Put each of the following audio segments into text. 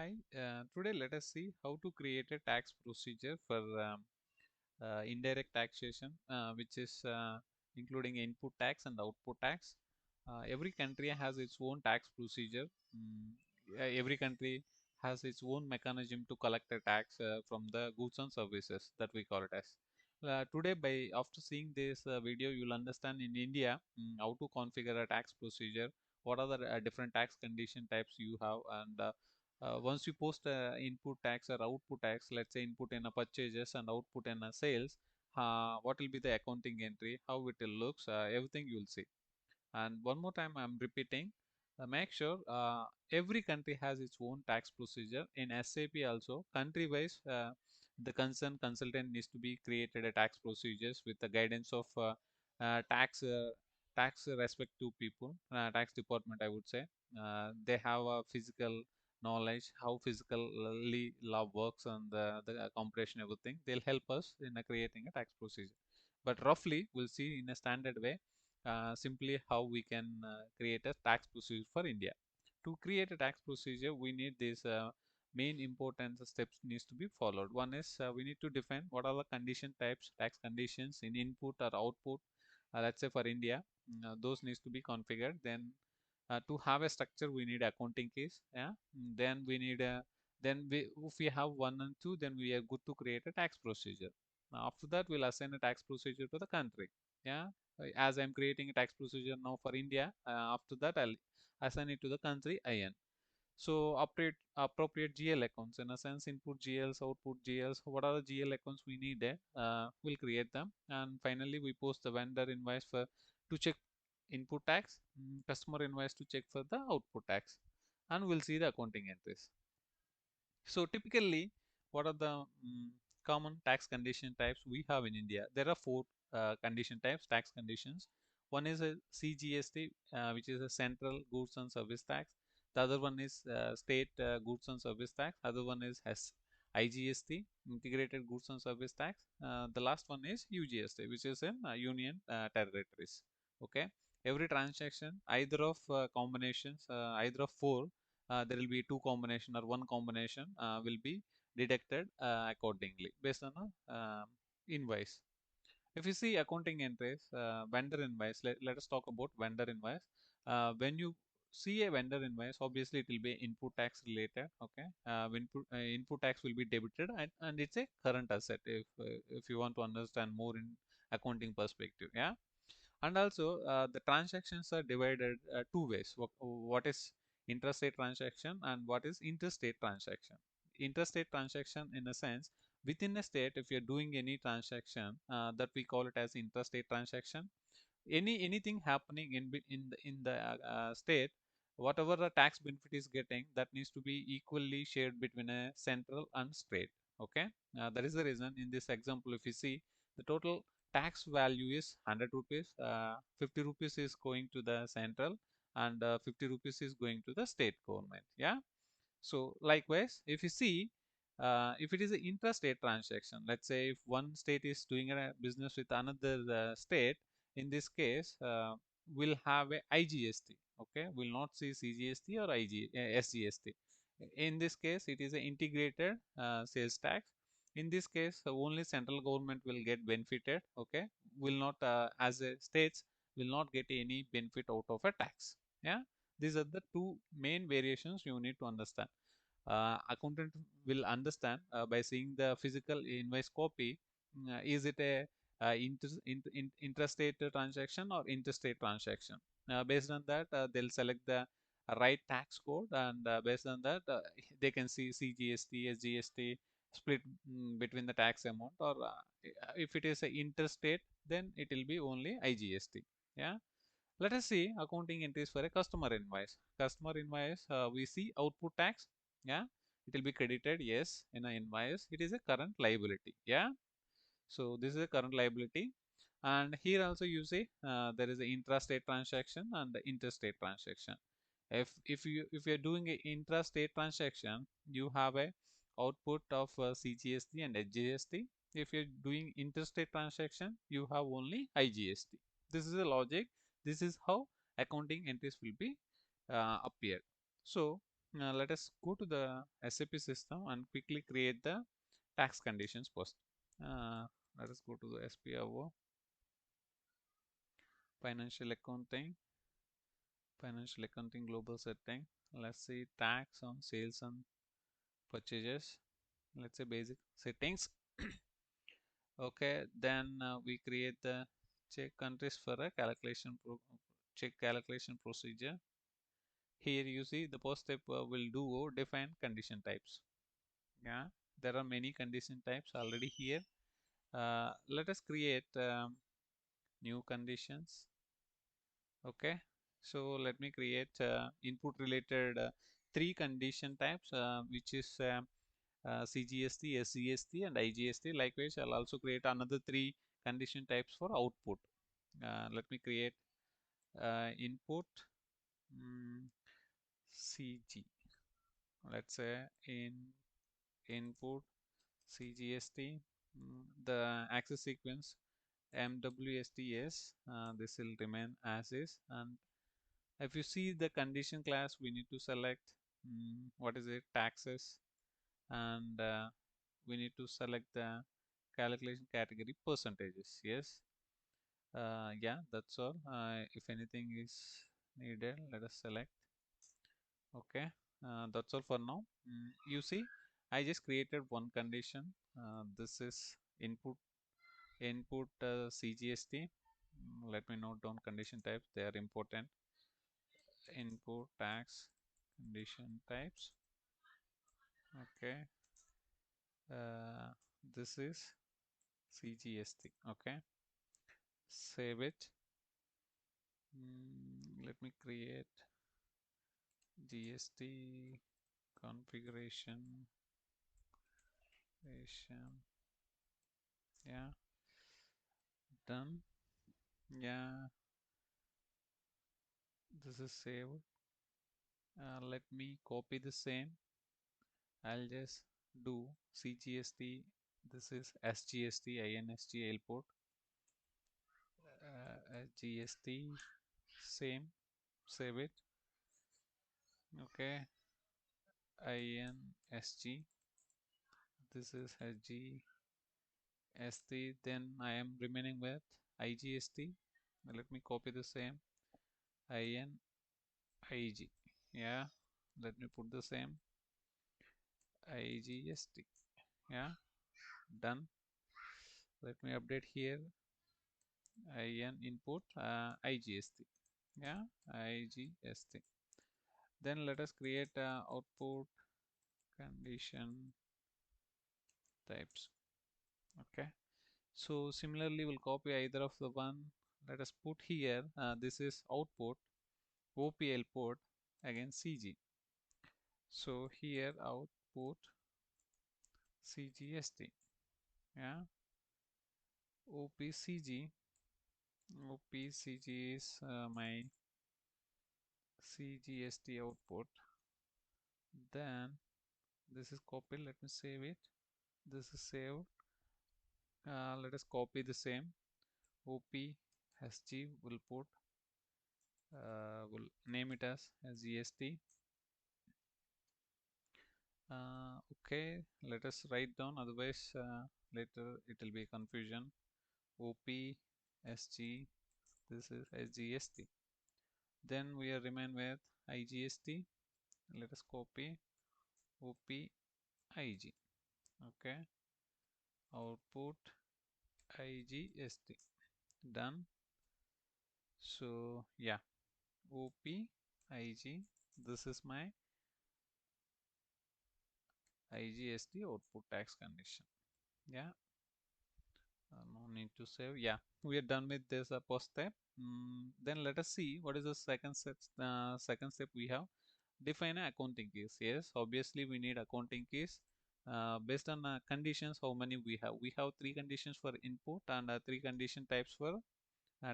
Hi, today let us see how to create a tax procedure for indirect taxation, which is including input tax and output tax. Every country has its own tax procedure. Every country has its own mechanism to collect a tax from the goods and services that we call it as. Today, by after seeing this video, you'll understand in India how to configure a tax procedure, what are the different tax condition types you have, and once you post input tax or output tax, let's say input in a purchases and output in a sales, what will be the accounting entry, how it will looks, everything you will see. And one more time I'm repeating, make sure every country has its own tax procedure. In SAP also, country wise, the concerned consultant needs to be created a tax procedures with the guidance of tax respective people, tax department I would say. They have a physical knowledge how physically law works and the comparison everything. They'll help us in creating a tax procedure. But roughly, we'll see in a standard way simply how we can create a tax procedure for India. To create a tax procedure, we need these main important steps needs to be followed. One is we need to define what are the condition types, tax conditions in input or output. Let's say for India, those needs to be configured. Then to have a structure, we need accounting keys. Yeah. Then we need a if we have one and two, then we are good to create a tax procedure. Now, after that, we'll assign a tax procedure to the country. Yeah, as I'm creating a tax procedure now for India, after that I'll assign it to the country IN. So appropriate GL accounts, in a sense, input GLs, output GLs, what are the GL accounts we need there, we'll create them. And finally we post the vendor invoice for to check input tax, customer invoice to check for the output tax, and we'll see the accounting entries. So typically, what are the common tax condition types we have in India? There are four condition types, tax conditions. One is a CGST, which is a Central Goods and Service Tax. The other one is State Goods and Service Tax. Other one is IGST, Integrated Goods and Service Tax. The last one is UGST, which is in Union Territories. Okay. Every transaction, either of combinations, either of four, there will be two combination or one combination will be deducted accordingly based on a invoice. If you see accounting entries, vendor invoice, let us talk about vendor invoice. When you see a vendor invoice, obviously it will be input tax related. Okay, input tax will be debited, and it's a current asset. If you want to understand more in accounting perspective, yeah. And also the transactions are divided two ways. What is intrastate transaction and what is interstate transaction? Interstate transaction, in a sense, within a state, if you're doing any transaction, that we call it as intrastate transaction. Anything happening in the state, whatever the tax benefit is getting, that needs to be equally shared between a central and state. Okay, that is the reason in this example, if you see, the total tax value is 100 rupees, 50 rupees is going to the central, and 50 rupees is going to the state government. Yeah. So likewise, if you see, if it is an intrastate transaction, let's say if one state is doing a business with another state, in this case, we'll have a IGST. Okay, we'll not see CGST or SGST. In this case, it is an integrated sales tax. In this case, only central government will get benefited. Okay, will not, as a states, will not get any benefit out of a tax. Yeah, these are the two main variations you need to understand. Accountant will understand by seeing the physical invoice copy. Is it a intrastate transaction or interstate transaction? Based on that, they'll select the right tax code, and based on that, they can see CGST, SGST split between the tax amount, or if it is a interstate, then it will be only IGST. Yeah. Let us see accounting entries for a customer invoice. Customer invoice, we see output tax. Yeah, it will be credited. Yes, in an invoice, it is a current liability. Yeah, so this is a current liability, and here also you see there is an intrastate transaction and the interstate transaction. If you are doing a intrastate transaction, you have a output of CGST and HGST. If you're doing interstate transaction, you have only IGST. This is the logic. This is how accounting entries will be appeared. So let us go to the SAP system and quickly create the tax conditions post. Uh, let us go to the SPRO, financial accounting, global setting. Let's see tax on sales and purchases. Let's say basic settings. Okay, then we create the check countries for a check calculation procedure. Here you see the post step will do define condition types. Yeah, there are many condition types already here. Let us create new conditions. Okay, so let me create input related three condition types, which is CGST, SGST, and IGST. Likewise, I'll also create another three condition types for output. Let me create input CG. Let's say input CGST. The access sequence MWSTS. This will remain as is, and if you see the condition class, we need to select what is it, taxes, and we need to select the calculation category percentages. Yes, yeah, that's all. If anything is needed, let us select. Okay, that's all for now. You see, I just created one condition. This is input CGST. Let me note down condition types, they are important. Input tax condition types. Okay, uh, this is CGST. Okay, save it. Let me create GST configuration. Yeah, done. Yeah, this is saved. Let me copy the same. I'll just do CGST. This is SGST INSG airport. GST, same, save it. Okay, INSG. This is SGST. Then I am remaining with IGST. Let me copy the same. INIG. Yeah, let me put the same. IGST. Yeah, done. Let me update here. IN input IGST. Yeah, IGST. Then let us create output condition types. Okay, so similarly we'll copy either of the one. Let us put here this is output OPL port, again CG. So here output CGST. Yeah, OPCG. OPCG is my CGST output. Then this is copied. Let me save it. This is saved. Let us copy the same. OPSG will put will name it as GST. Okay, let us write down, otherwise later it will be confusion. OPSG, this is SGST. Then we are remain with IGST. Let us copy OPIG. Okay, output IGST. Done. So yeah, OPIG. This is my IGST output tax condition. Yeah, no need to save. Yeah, we are done with this post step. Then let us see what is the second step. Second step we have define a accounting keys. Yes, obviously we need accounting keys. Based on conditions, how many we have? We have three conditions for input and three condition types for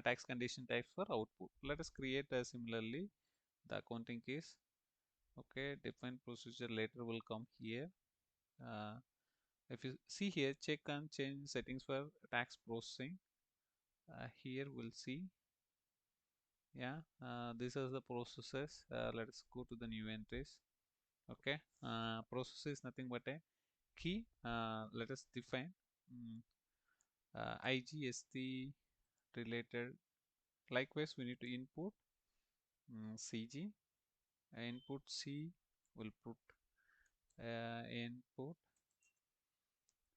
tax condition types for output. Let us create similarly the accounting keys. Okay, define procedure later will come here. Uh, if you see here, check and change settings for tax processing. Here we'll see. Yeah, these are the processes. Let's go to the new entries. Okay, process is nothing but a key. Let us define mm, IGST related. Likewise, we need to input CG, input C will put input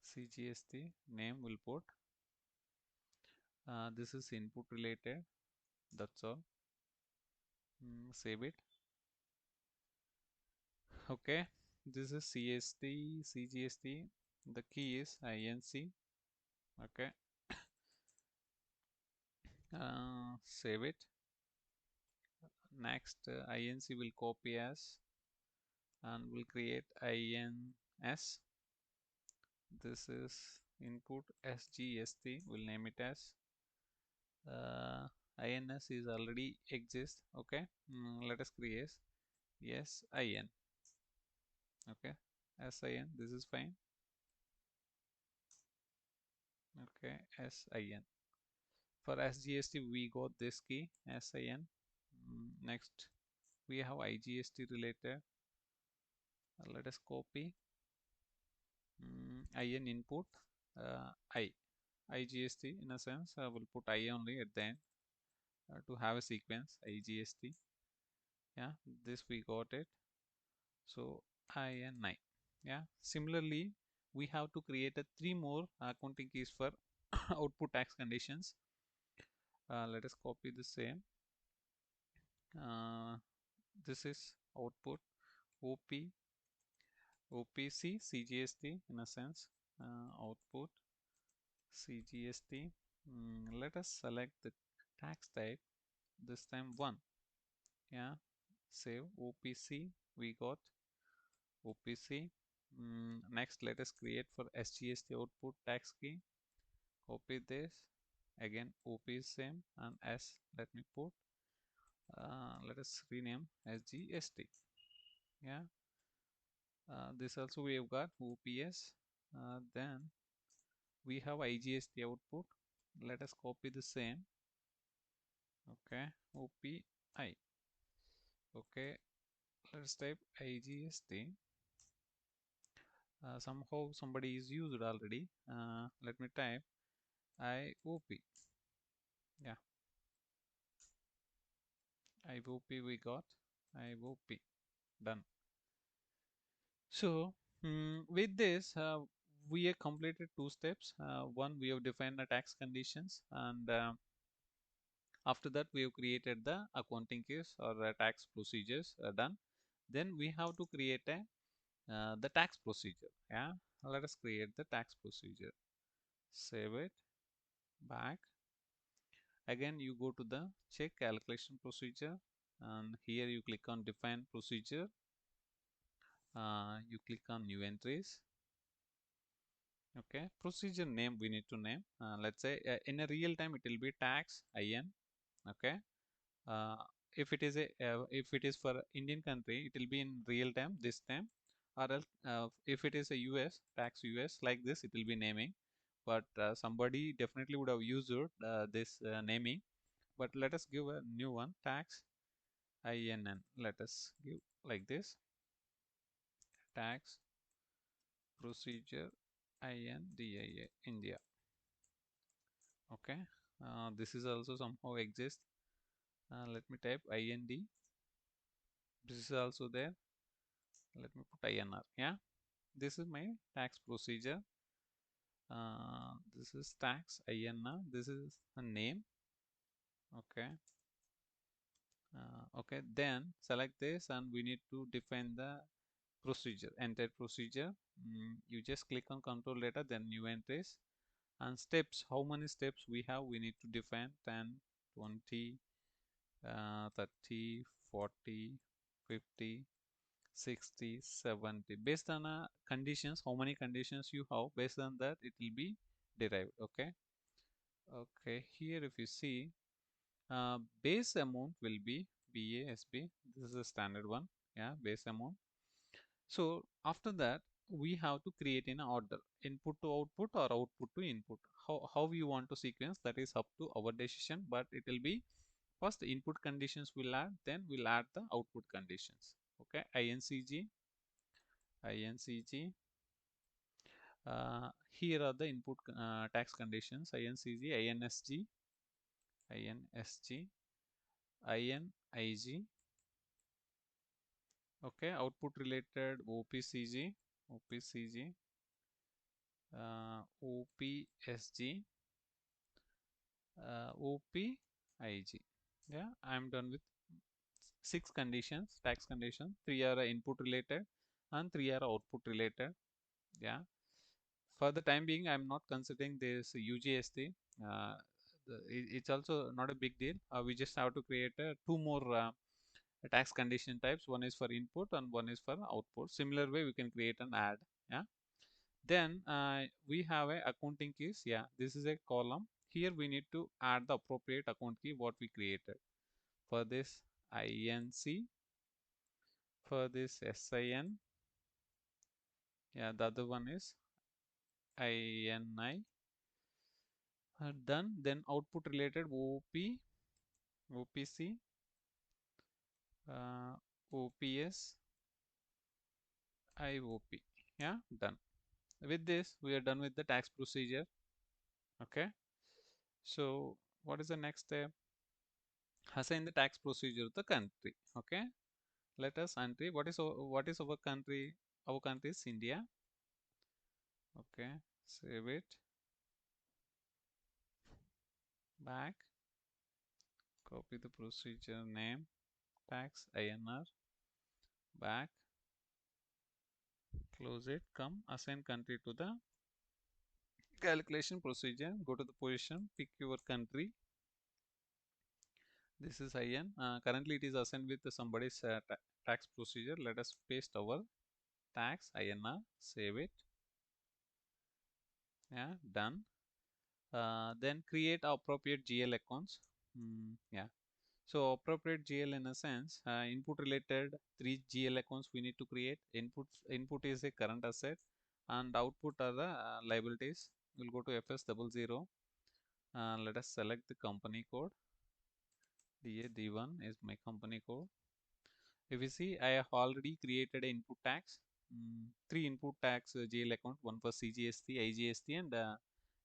CGST, name will put this is input related, that's all. Save it. Okay, this is CST CGST, the key is INC. Okay, save it. Next INC will copy as and will create INS. This is input SGST, will name it as INS is already exist. Okay, let us create SIN. Okay, SIN, this is fine. Okay, SIN. For SGST we got this key SIN. Next we have IGST related. Let us copy IN input IGST, in a sense I will put I only at the end to have a sequence IGST. Yeah, this we got it. So IN9. Yeah, similarly we have to create a 3 more accounting keys for output tax conditions. Let us copy the same. This is output OP OPC CGST, in a sense output CGST. Let us select the tax type, this time 1. Yeah, save OPC, we got OPC. Next let us create for SGST output tax key. Copy this, again OP is same, and S let me put let us rename SGST. Yeah, this also we have got OPS. Then we have IGST output. Let us copy the same. Okay, OPI. Okay, let's type IGST. Somehow somebody is used already. Let me type IOP. Yeah, IOP we got. IOP, done. So with this we have completed 2 steps. One, we have defined the tax conditions, and after that we have created the accounting keys or tax procedures done. Then we have to create a the tax procedure. Yeah, let us create the tax procedure. Save it, back. Again you go to the check calculation procedure, and here you click on define procedure. You click on new entries. Okay, procedure name we need to name. Let's say in a real time it will be tax IN. Okay, uh, if it is for Indian country it will be in real time this time, or else if it is a US tax US, like this it will be naming. But somebody definitely would have used this naming. But let us give a new one, tax INN. Let us give like this, tax procedure INDIA India. Okay, this is also somehow exist. Let me type IND. This is also there. Let me put INR. Yeah, this is my tax procedure. This is tax INR. This is a name. Okay. Okay, then select this and we need to define the procedure, enter procedure. You just click on control data, then new entries, and steps. How many steps we have, we need to define 10, 20, 30, 40, 50, 60, 70. Based on conditions, how many conditions you have, based on that it will be derived. Okay. Okay, here if you see base amount will be BASB. This is a standard one. Yeah, base amount. So after that we have to create in order, input to output or output to input. How we want to sequence, that is up to our decision, but it will be first input conditions will add, then we'll add the output conditions. Okay, INCG. INCG. Here are the input tax conditions: INCG, INSG, INSG, INIG. Okay, output related OPCG, OPCG, OPSG, OPIG. Yeah, I'm done with 6 conditions, tax conditions. 3 are input related and 3 are output related. Yeah, for the time being, I'm not considering this UGST. Uh, it's also not a big deal. We just have to create 2 more tax condition types. One is for input and one is for output. Similar way, we can create an add. Yeah. Then we have a accounting keys. Yeah, this is a column. Here we need to add the appropriate account key what we created. For this INC, for this SIN. Yeah, the other one is INI. Done. Then output related OP, OPC, OPS, IOP. Yeah, done. With this, we are done with the tax procedure. Okay. So what is the next step? Assign the tax procedure to the country. Okay. Let us entry. What is our country? Our country is India. Okay. Save it. Back. Copy the procedure name. Tax INR. Back. Close it. Come. Assign country to the calculation procedure. Go to the position. Pick your country. This is IN. Currently it is assigned with somebody's tax procedure. Let us paste our tax INR. Save it. Yeah, done. Then create appropriate GL accounts. Yeah. So appropriate GL in a sense, input related 3 GL accounts we need to create. Input is a current asset and output are the liabilities. We'll go to FS00. Let us select the company code. D1 is my company code. If you see, I have already created an input tax. 3 input tax GL account, one for CGST, IGST and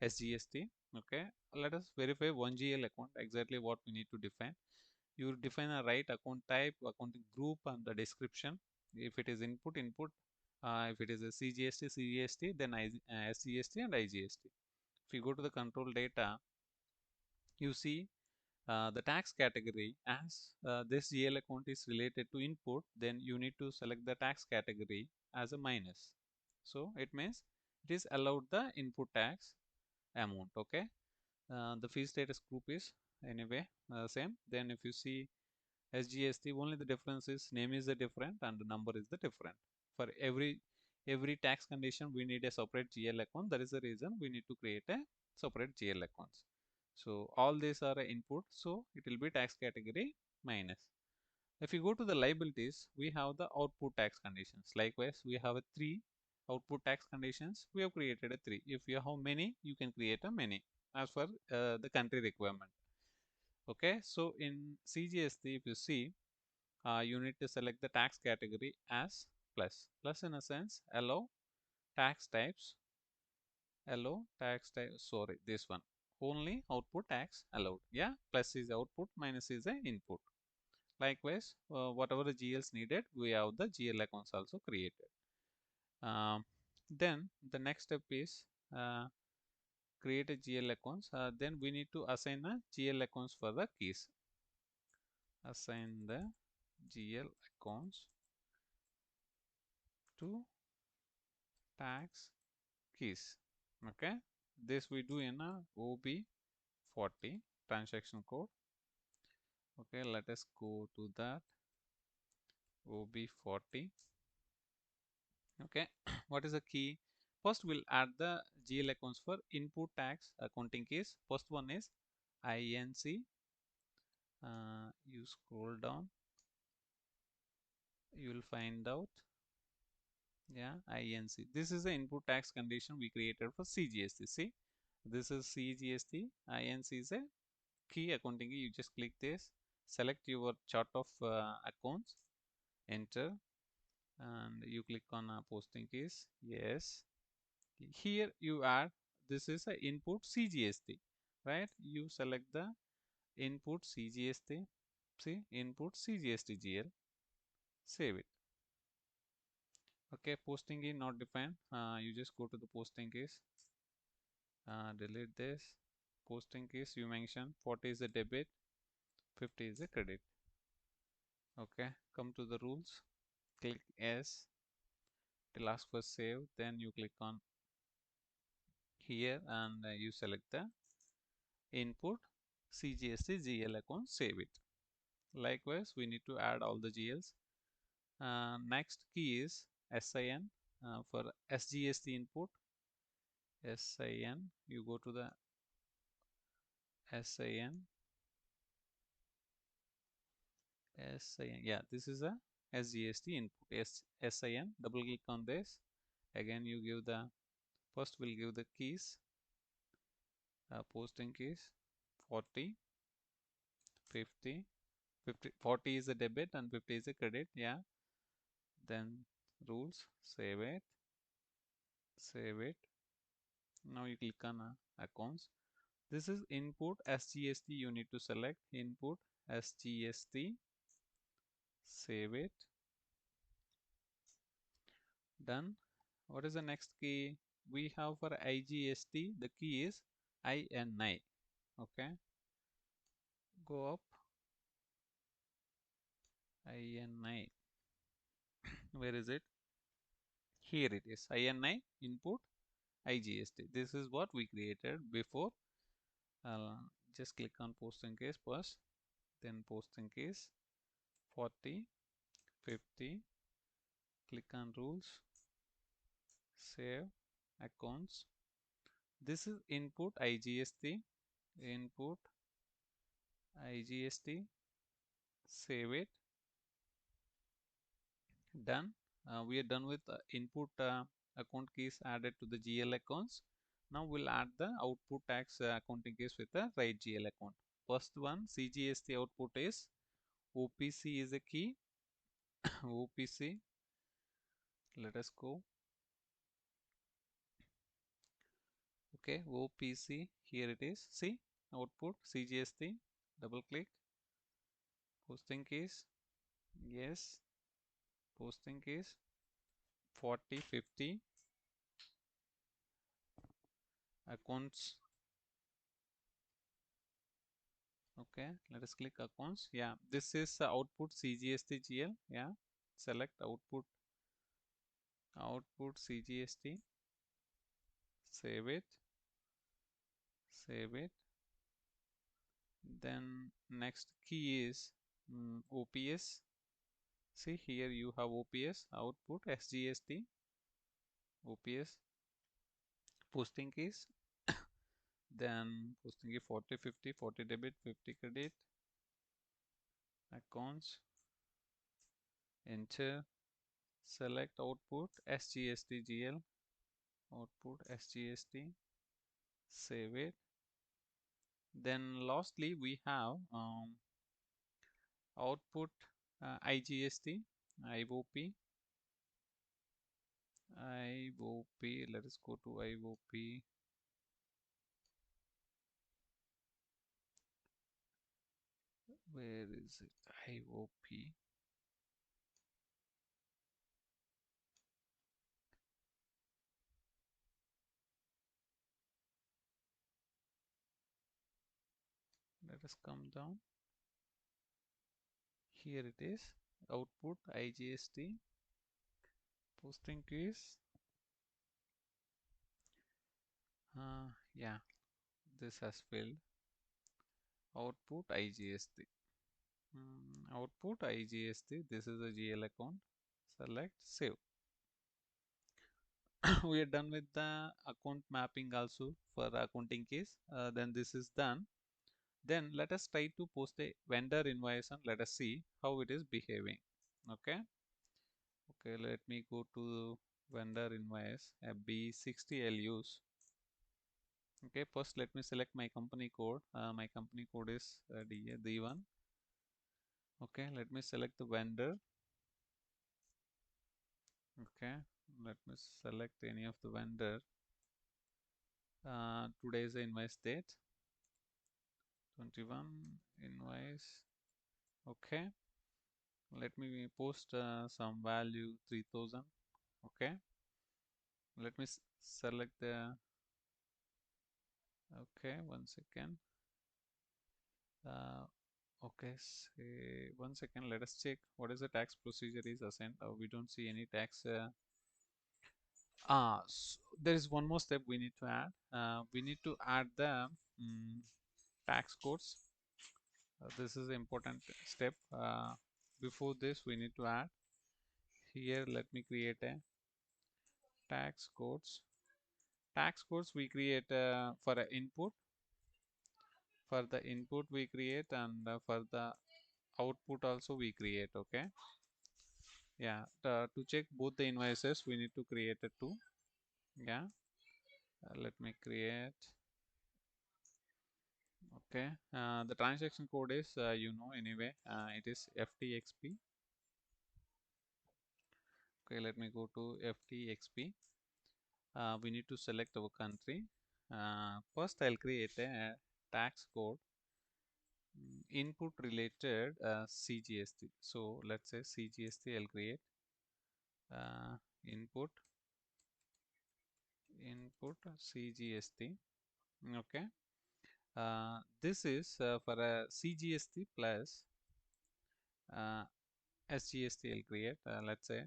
SGST. Okay, let us verify one GL account, exactly what we need to define. You define a right account type, accounting group and the description. If it is input, input. If it is a CGST, CGST, then SGST and IGST. If you go to the control data, you see the tax category. As this GL account is related to input, then you need to select the tax category as a minus. So it means it is allowed the input tax amount. Okay, the fee status group is anyway same. Then if you see SGST, only the difference is name is the different and the number is the different. For every tax condition we need a separate GL account. That is the reason we need to create a separate GL accounts. So all these are input, so it will be tax category minus. If you go to the liabilities, we have the output tax conditions. Likewise, we have a 3 output tax conditions. We have created a 3. If you have many, you can create a many as per the country requirement. Okay, so in CGST, if you see, you need to select the tax category as plus. Plus in a sense, allow tax types, sorry, this one. Only output tax allowed. Yeah, plus is output, minus is the input. Likewise, whatever the GLs needed, we have the GL accounts also created. Then the next step is create a GL accounts. Then we need to assign a GL accounts for the keys. Assign the GL accounts to tax keys. Okay, this we do in a OB40 transaction code. Okay, let us go to that OB40. Okay, what is the key? First, we'll add the GL accounts for input tax accounting keys. First one is INC. You scroll down, you will find out. Yeah, INC. This is the input tax condition we created for CGST. See, this is CGST. INC is a key accounting key. You just click this, select your chart of accounts, enter. and you click on posting keys. Yes, here you add, this is a input CGST, right? You select the input CGST, see, input CGST-GL, save it. Okay, posting key not defined. You just go to the posting keys, delete this. Posting keys you mention 40 is a debit, 50 is a credit. Okay, come to the rules, click yes, it'll ask for save, then you click on here and you select the input CGST GL account, save it. Likewise, we need to add all the GLs. Next key is SIN for SGST input. SIN, you go to the SIN. SIN, yeah, this is a SGST input. SIN, double click on this. Again, you give the, first we'll give the keys, posting keys 40, 50, 50, 40 is a debit and 50 is a credit, yeah. Then rules, save it, save it. Now you click on accounts. This is input SGST, you need to select input SGST, save it, done. What is the next key we have for IGST? The key is INI. Okay, go up, INI, where is it? Here it is, INI input IGST. This is what we created before. Just click on posting case first, then posting case 40, 50, click on rules, save, accounts. This is input IGST, input IGST, save it, done. We are done with input account keys added to the GL accounts. Now we'll add the output tax accounting keys with the right GL account. First one, CGST output is OPC is a key. OPC, let us go. Okay, OPC, here it is. See, output CGST, double click, posting keys, yes, posting keys 40, 50, accounts. Okay, let us click accounts. Yeah, this is output CGST GL. Yeah, select output CGST, save it, save it. Then next key is OPS. See, here you have OPS, output SGST, OPS, posting keys. Then posting key 40, 50, 40 debit, 50 credit, accounts, enter, select output SGST GL, output SGST, save it. Then lastly we have output IGST, IOP, IOP. Let us go to IOP. Where is it? IOP. Let us come down. Here it is. Output IGST. Posting keys. Yeah, this has failed. Output IGST. Output IGST. This is a GL account. Select, save. We are done with the account mapping also for accounting case. Then this is done. Then let us try to post a vendor invoice and let us see how it is behaving. Okay. Okay, let me go to vendor invoice B60 I'll use. Okay, first let me select my company code. My company code is D1. Okay, let me select the vendor. Okay, let me select any of the vendor. Today is the invoice date, 21 invoice. Okay, let me post some value 3000. Okay, let me select the. Okay, 1 second. uh, okay, say 1 second, let us check what is the tax procedure is assigned. We don't see any tax. So there is one more step we need to add. We need to add the tax codes. This is an important step. Before this, we need to add here. Let me create a tax codes. Tax codes we create for a input. For the input we create, and for the output also we create. Okay. Yeah. To check both the invoices, we need to create a two. Yeah. Let me create. Okay, the transaction code is anyway, it is FTXP. Okay, let me go to FTXP. We need to select our country. First I'll create a tax code, input related CGST. So let's say CGST. I'll create uh, input CGST. Okay, this is for a CGST plus uh, SGST. I'll create, let's say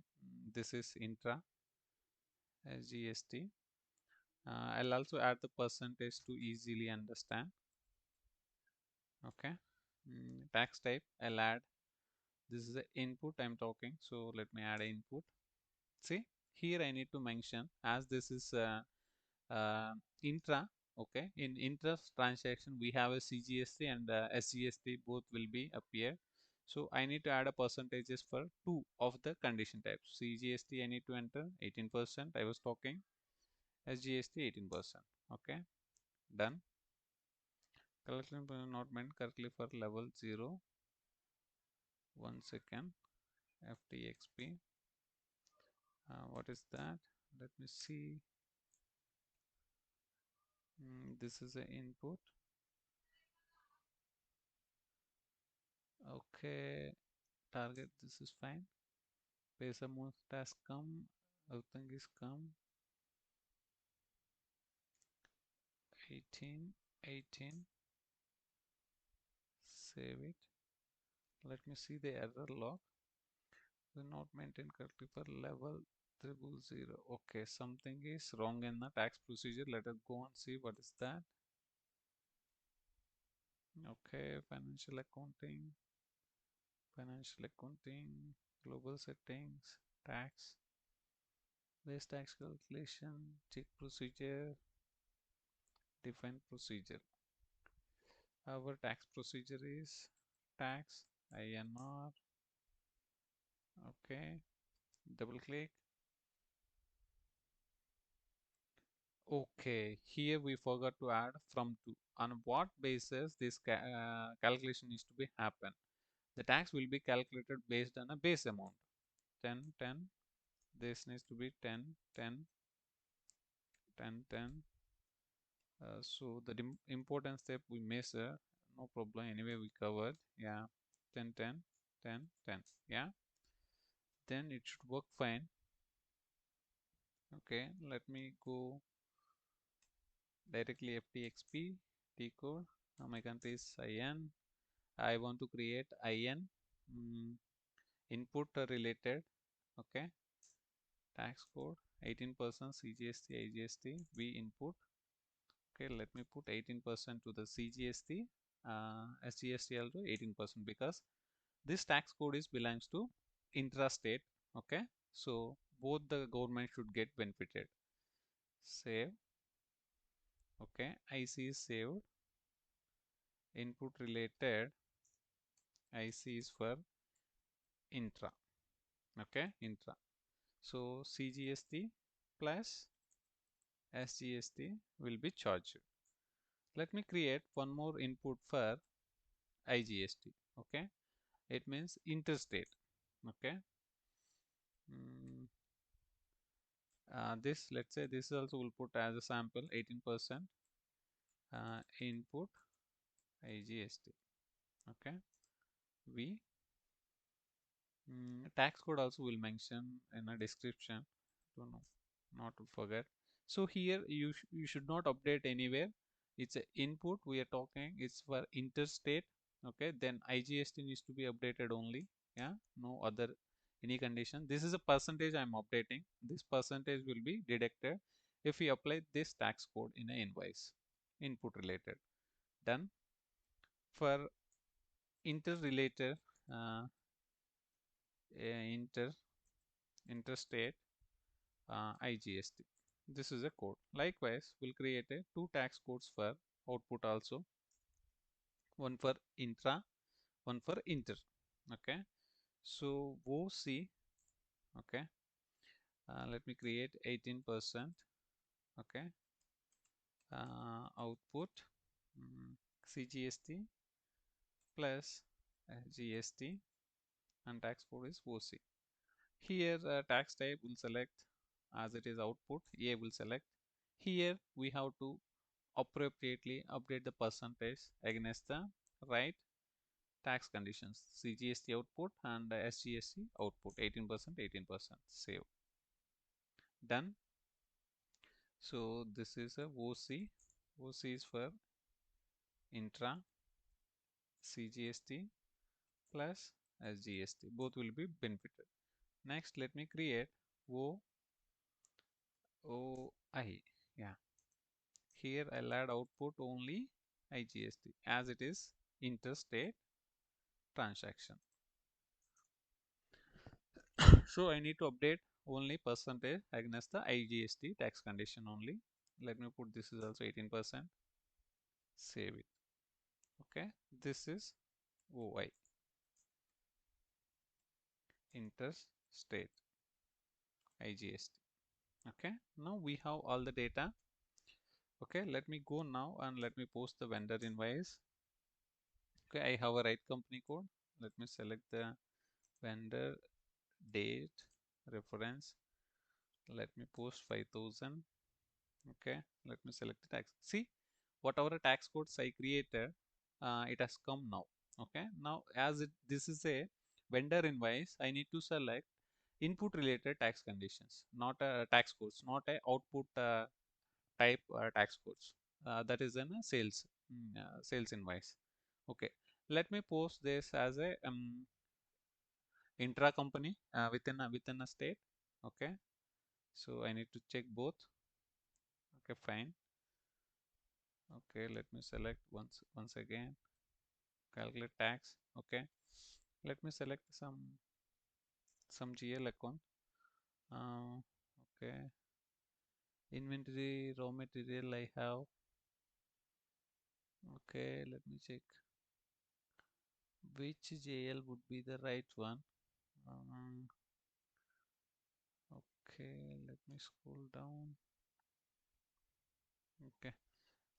this is intra SGST. I'll also add the percentage to easily understand. Okay, tax type I'll add. This is the input I'm talking, so let me add input. See, here I need to mention, as this is intra. Okay, in intra transaction we have a CGST and SGST, both will be appear. So I need to add a percentages for two of the condition types. CGST I need to enter 18%. I was talking SGST 18%. Okay, done. Collection not meant correctly for level 0. 1 second. FTXP. What is that? Let me see. This is the input. Okay, target. This is fine. Pesa most task come. Everything is come. 18, 18. Save it. Let me see the error log. Will not maintain correctly for level 000. Okay, something is wrong in the tax procedure. Let us go and see what is that. Okay, financial accounting, global settings, tax, base tax calculation, check procedure, define procedure. Our tax procedure is tax INR. Okay, double click. Okay, here we forgot to add from to. On what basis this calculation needs to be happen? The tax will be calculated based on a base amount. 10, 10. This needs to be 10, 10, 10, 10. So the important step we measure, no problem. Anyway, we covered. Yeah, 10, 10, 10, 10. Yeah, then it should work fine. Okay, let me go directly FTXP T code. My country is IN. I want to create IN input related. Okay, tax code 18% CGST IGST we input. Okay, let me put 18% to the CGST, SGST also 18%, because this tax code is belongs to intrastate. Okay, so both the government should get benefited. Save. Okay, IC is saved. Input related IC is for intra. Okay, intra. So CGST plus SGST will be charged. Let me create one more input for IGST. Okay, it means interstate. Okay, This, let's say this also will put as a sample 18% input IGST. Okay, we tax code also will mention in a description. Don't know, not to forget. So here you should not update anywhere. It's a input we are talking. It's for interstate. Okay, then IGST needs to be updated only. Yeah, no other any condition. This is a percentage I'm updating. This percentage will be deducted if we apply this tax code in an invoice. Input related. Done. For interrelated uh, inter interstate IGST. This is a code. Likewise, we'll create a two tax codes for output also. One for intra, one for inter. Okay. So OC. Okay. Let me create 18%. Okay. Output CGST plus GST and tax code is OC. Here tax type will select as it is output. A will select. Here we have to appropriately update the percentage against the right tax conditions. CGST output and SGST output 18%, 18%. Save. Done. So this is a OC. OC is for intra CGST plus SGST. Both will be benefited. Next, let me create OI. Yeah. Here I'll add output only IGST as it is interstate transaction. So I need to update only percentage against the IGST tax condition only. Let me put this is also 18%. Save it. Okay, this is OI interstate IGST. Okay, now we have all the data. Okay, let me go now and let me post the vendor invoice. Okay, I have a right company code. Let me select the vendor date reference. Let me post 5,000. Okay, let me select the tax. See, whatever tax codes I created, it has come now. Okay, now as this is a vendor invoice, I need to select input related tax conditions, not a tax codes, not a output type tax codes. That is in a sales invoice. Okay, let me post this as a intra company within a state. Okay, so I need to check both. Okay, fine. Okay, let me select once again calculate tax. Okay, let me select some GL account. Okay, inventory raw material I have. Okay, let me check which JL would be the right one. Okay, let me scroll down. Okay,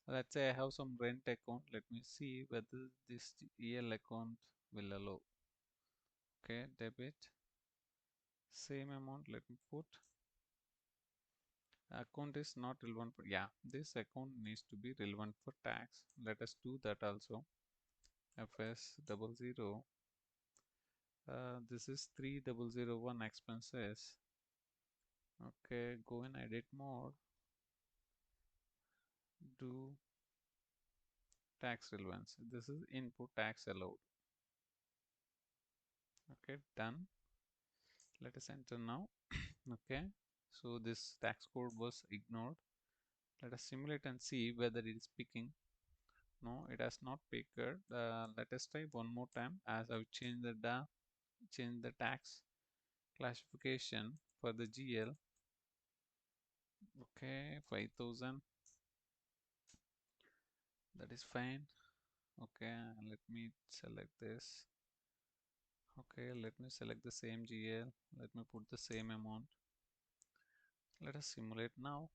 let's say I have some rent account. Let me see whether this EL account will allow. Okay, debit same amount. Let me put account is not relevant for, yeah, this account needs to be relevant for tax. Let us do that also. FS00. This is 3001 expenses. Okay, go in edit mode, do tax relevance. This is input tax allowed. Okay, done. Let us enter now. Okay, so this tax code was ignored. Let us simulate and see whether it is picking. No, it has not picked. Let us try one more time as I've changed the tax classification for the GL. Okay, 5,000. That is fine. Okay, let me select this. Okay, let me select the same GL. Let me put the same amount. Let us simulate now.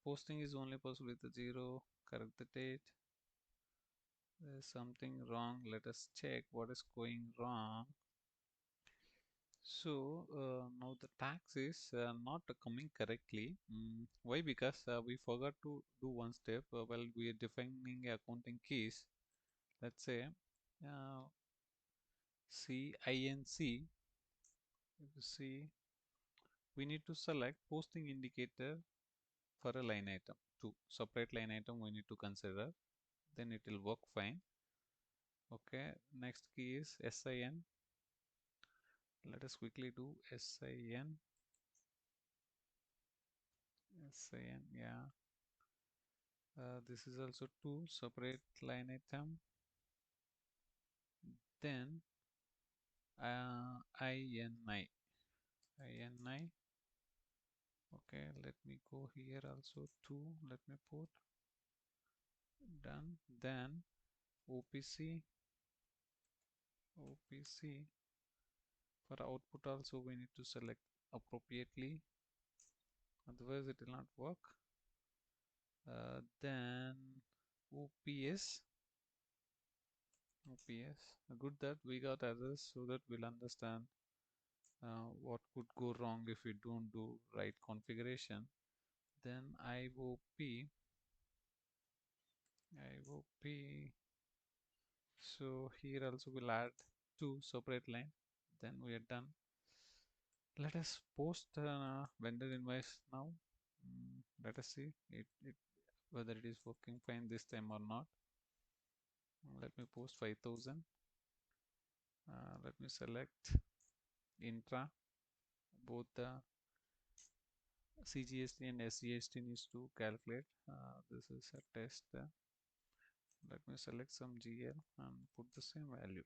Posting is only possible with the 0. Correct the date. There's something wrong. Let us check what is going wrong. So now the tax is not coming correctly. Why? Because we forgot to do one step while we are defining accounting keys. Let's say uh, CINC. If you see, we need to select posting indicator for a line item. To separate line item we need to consider. Then it will work fine. Okay. Next key is SIN. Let us quickly do SIN. SIN. Yeah. This is also two separate line item. Then INI. Okay, let me go here also two. Let me put done. Then OPC. For output also we need to select appropriately. Otherwise it will not work. Then OPS. Good that we got others so that we'll understand what could go wrong if we don't do right configuration. Then IOP. So here also we'll add two separate line. Then we are done. Let us post vendor invoice now. Let us see whether it is working fine this time or not. Let me post 5,000. Let me select intra. Both the CGST and SGST needs to calculate. This is a test. Let me select some GL and put the same value.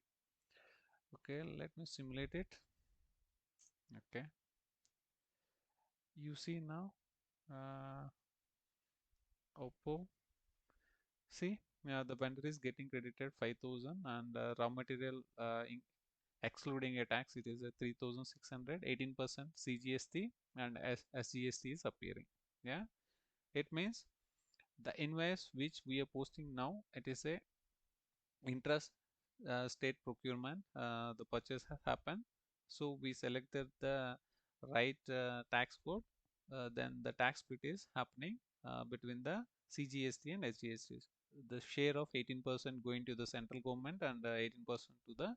Okay, let me simulate it. Okay, you see now Oppo. See, the vendor is getting credited 5,000 and raw material excluding a tax it is a 3,600, 18% CGST and SGST is appearing. Yeah, it means the invoice which we are posting now, it is a interest state procurement. The purchase has happened, so we selected the right tax code. Then the tax split is happening between the CGST and SGST. The share of 18% going to the central government and 18% to the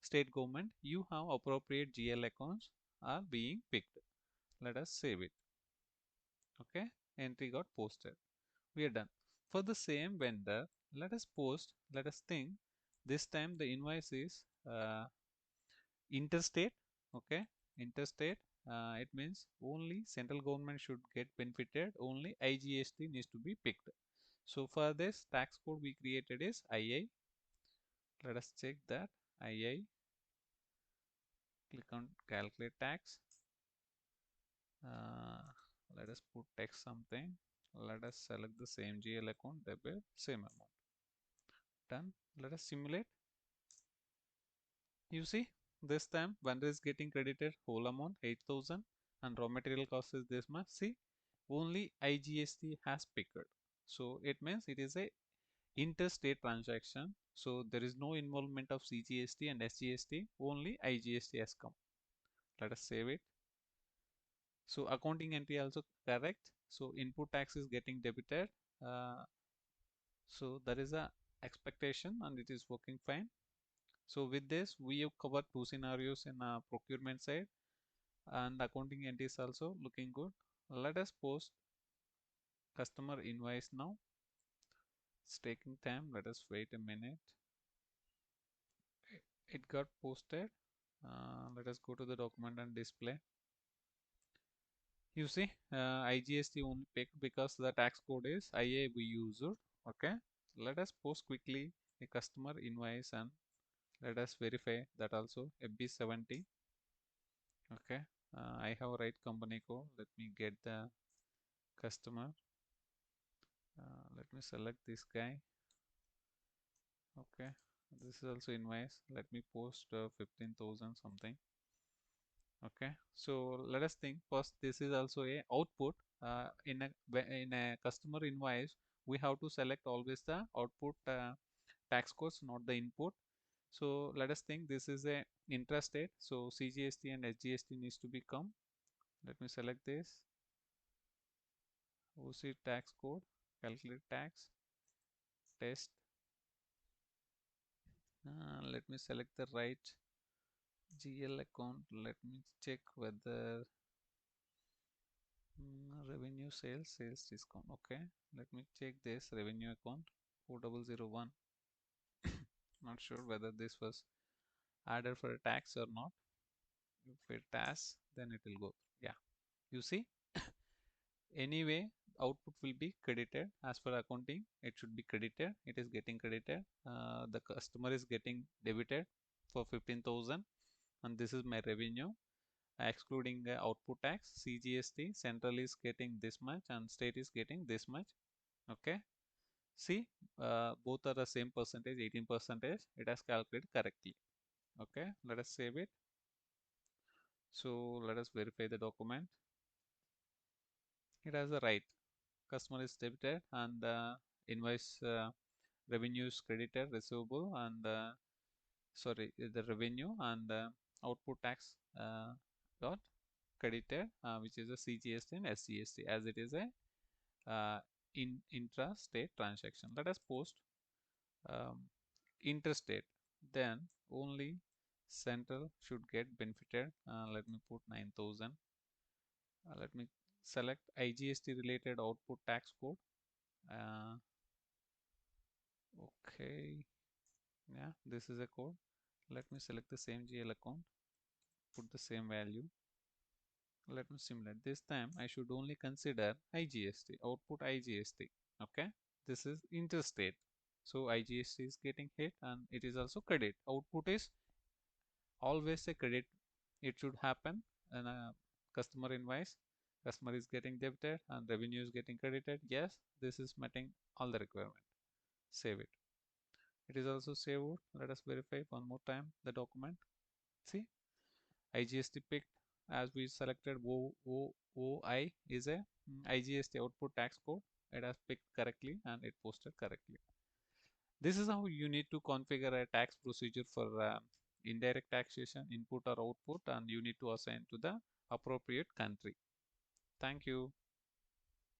state government. You have appropriate GL accounts are being picked. Let us save it. Okay, entry got posted. We are done. For the same vendor, let us think this time the invoice is interstate. Okay, interstate. It means only central government should get benefited, only IGST needs to be picked. So for this tax code we created is II. Let us check that II. Click on calculate tax. Let us put text something. Let us select the same GL account, debit, same amount. Done. Let us simulate. You see, this time vendor is getting credited whole amount 8,000 and raw material cost is this much. See, only IGST has picked. So it means it is a interstate transaction. So there is no involvement of CGST and SGST, only IGST has come. Let us save it. So accounting entry also correct. So input tax is getting debited. So there is a expectation and it is working fine. So with this we have covered two scenarios in procurement side and accounting entry is also looking good. Let us post customer invoice now. It's taking time. Let us wait a minute. It got posted. Let us go to the document and display. You see, IGST only picked because the tax code is IAB user. Okay, let us post quickly a customer invoice and let us verify that also FB70. Okay, I have right company code. Let me get the customer. Let me select this guy. Okay, this is also invoice. Let me post 15,000 something. Okay, so let us think first. This is also a output. In a customer invoice, we have to select always the output tax codes, not the input. So let us think this is a intrastate. So CGST and SGST needs to become. Let me select this. OC tax code, calculate tax, test. Let me select the right GL account. Let me check whether revenue sales discount. Okay, let me check this revenue account 4001. Not sure whether this was added for a tax or not. If it has, then it will go. Yeah, you see, anyway, output will be credited as per accounting. It should be credited. It is getting credited. The customer is getting debited for 15,000, and this is my revenue. Excluding the output tax, CGST, central is getting this much and state is getting this much. Okay, see, both are the same percentage, 18 percentage. It has calculated correctly. Okay, let us save it. So let us verify the document. It has the right. Customer is debited and invoice revenue is credited, receivable, and sorry, the revenue and output tax got credited, which is a CGST and SGST, as it is a intra-state transaction. Let us post um, interstate, then only central should get benefited. Let me put 9,000. Let me select IGST related output tax code. Okay, yeah, this is a code. Let me select the same GL account, put the same value. Let me simulate. This time I should only consider IGST, output IGST. Okay, this is interstate. So IGST is getting hit and it is also credit. Output is always a credit. It should happen and a customer invoice. Customer is getting debited and revenue is getting credited. Yes, this is meeting all the requirement. Save it. It is also saved. Let us verify one more time the document. See, IGST picked as we selected OI is a IGST output tax code. It has picked correctly and it posted correctly. This is how you need to configure a tax procedure for indirect taxation, input or output, and you need to assign to the appropriate country. Thank you.